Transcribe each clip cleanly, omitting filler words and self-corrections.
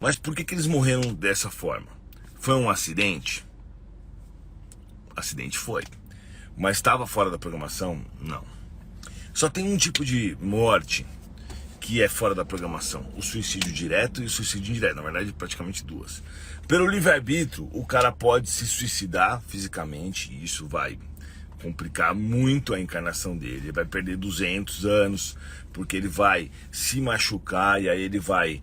Mas por que eles morreram dessa forma? Foi um acidente? Acidente foi. Mas estava fora da programação? Não. Só tem um tipo de morte que é fora da programação: o suicídio direto e o suicídio indireto. Na verdade, praticamente duas. Pelo livre-arbítrio, o cara pode se suicidar fisicamente, e isso vai complicar muito a encarnação dele. Ele vai perder 200 anos, porque ele vai se machucar, e aí ele vai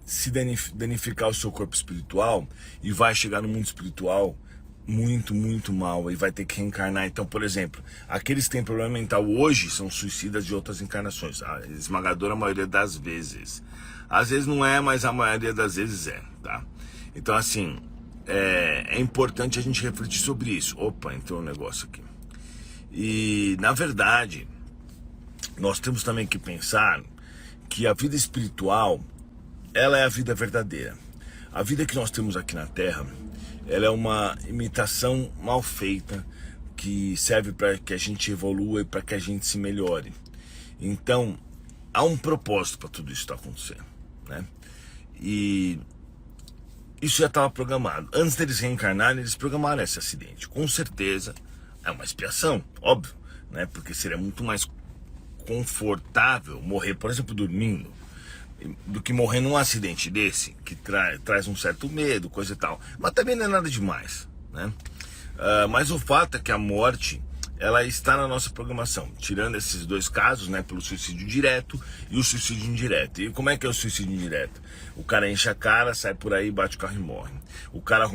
se danificar o seu corpo espiritual, e vai chegar no mundo espiritual muito, muito mal, e vai ter que reencarnar. Então, por exemplo, aqueles que têm problema mental hoje são suicidas de outras encarnações, a esmagadora maioria das vezes. Às vezes não é, mas a maioria das vezes é, tá? Então, assim, é importante a gente refletir sobre isso. Opa, entrou um negócio aqui. E, na verdade, nós temos também que pensar que a vida espiritual, ela é a vida verdadeira. A vida que nós temos aqui na Terra, ela é uma imitação mal feita, que serve para que a gente evolua e para que a gente se melhore. Então, há um propósito para tudo isso estar acontecendo, né? E isso já estava programado. Antes deles reencarnarem, eles programaram esse acidente. Com certeza, é uma expiação, óbvio, né? Porque seria muito mais confortável morrer, por exemplo, dormindo, do que morrer num acidente desse, que traz um certo medo, coisa e tal. Mas também não é nada demais, né? Mas o fato é que a morte, ela está na nossa programação, tirando esses dois casos, né, pelo suicídio direto e o suicídio indireto. E como é que é o suicídio indireto? O cara enche a cara, sai por aí, bate o carro e morre. O cara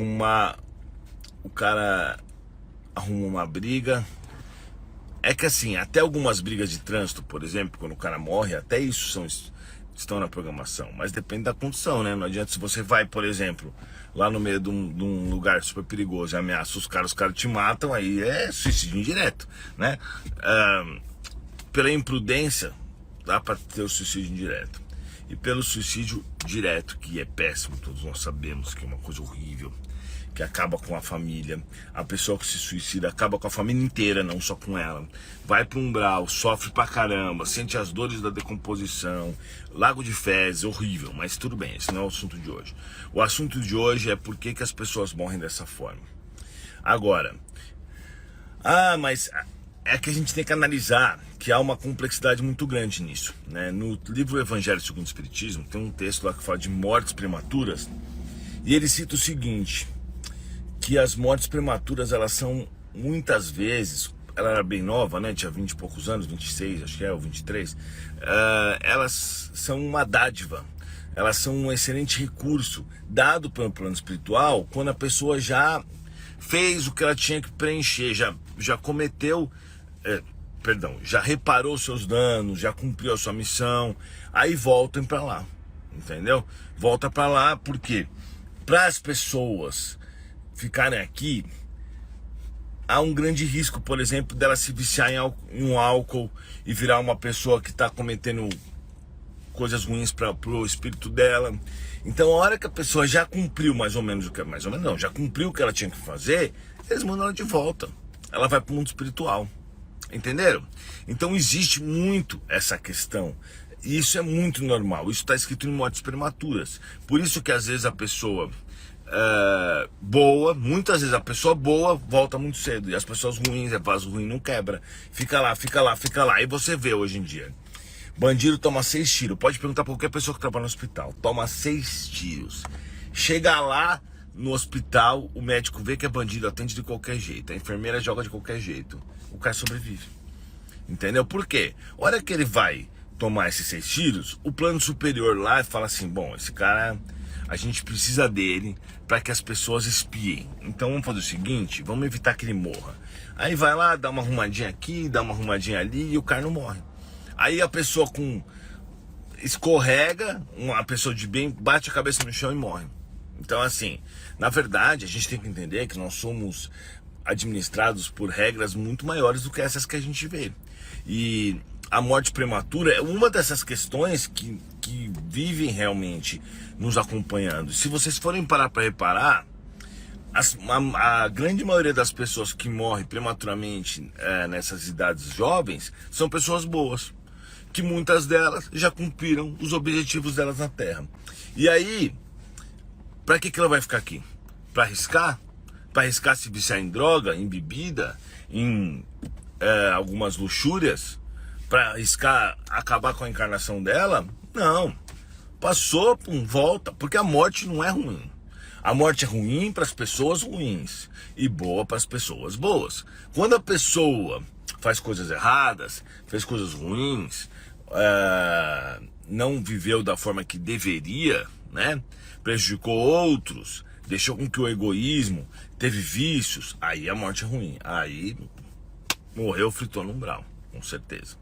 arruma uma briga. É que assim, até algumas brigas de trânsito, por exemplo, quando o cara morre, até isso estão na programação, mas depende da condição, né? Não adianta, se você vai, por exemplo, lá no meio de um lugar super perigoso e ameaça os caras te matam, aí é suicídio indireto, né? Pela imprudência, dá para ter o suicídio indireto. E pelo suicídio direto, que é péssimo, todos nós sabemos que é uma coisa horrível, que acaba com a família. A pessoa que se suicida acaba com a família inteira, não só com ela. Vai para um umbral, sofre pra caramba, sente as dores da decomposição, lago de fezes, horrível. Mas tudo bem, esse não é o assunto de hoje. O assunto de hoje é por que as pessoas morrem dessa forma. Agora, mas é que a gente tem que analisar que há uma complexidade muito grande nisso, né? No livro Evangelho segundo o Espiritismo, tem um texto lá que fala de mortes prematuras, e ele cita o seguinte: que as mortes prematuras, elas são muitas vezes, ela era bem nova, né, tinha 20 e poucos anos, 26, acho que ou 23, elas são uma dádiva, elas são um excelente recurso dado pelo plano espiritual, quando a pessoa já fez o que ela tinha que preencher, já cometeu, já reparou seus danos, já cumpriu a sua missão, aí voltam para lá, entendeu? Volta para lá, porque para as pessoas ficarem aqui, há um grande risco, por exemplo, dela se viciar em um álcool e virar uma pessoa que está cometendo coisas ruins para o espírito dela. Então, a hora que a pessoa já cumpriu mais ou menos já cumpriu o que ela tinha que fazer, eles mandam ela de volta. Ela vai para o mundo espiritual. Entenderam? Então, existe muito essa questão. E isso é muito normal. Isso está escrito em mortes prematuras. Por isso que às vezes a pessoa boa, muitas vezes a pessoa boa volta muito cedo, e as pessoas ruins, vaso ruim não quebra, fica lá, e você vê hoje em dia, bandido toma 6 tiros, pode perguntar pra qualquer pessoa que trabalha no hospital, toma 6 tiros, chega lá no hospital, o médico vê que é bandido, atende de qualquer jeito, a enfermeira joga de qualquer jeito, o cara sobrevive, entendeu? Por quê? A hora que ele vai tomar esses 6 tiros, o plano superior lá fala assim: bom, esse cara, a gente precisa dele para que as pessoas espiem. Então vamos fazer o seguinte, vamos evitar que ele morra. Aí vai lá, dá uma arrumadinha aqui, dá uma arrumadinha ali, e o cara não morre. Aí a pessoa escorrega, uma pessoa de bem, bate a cabeça no chão e morre. Então, assim, na verdade, a gente tem que entender que nós somos administrados por regras muito maiores do que essas que a gente vê. E a morte prematura é uma dessas questões que vivem realmente nos acompanhando. Se vocês forem parar para reparar, a grande maioria das pessoas que morrem prematuramente nessas idades jovens são pessoas boas, que muitas delas já cumpriram os objetivos delas na Terra. E aí, para que ela vai ficar aqui? Para arriscar? Para arriscar se viciar em droga, em bebida, em algumas luxúrias? Para arriscar acabar com a encarnação dela? Não. Passou, volta, porque a morte não é ruim. A morte é ruim para as pessoas ruins e boa para as pessoas boas. Quando a pessoa faz coisas erradas, fez coisas ruins, não viveu da forma que deveria, né? Prejudicou outros, deixou com que o egoísmo, teve vícios, aí a morte é ruim. Aí morreu, fritou no umbral, com certeza.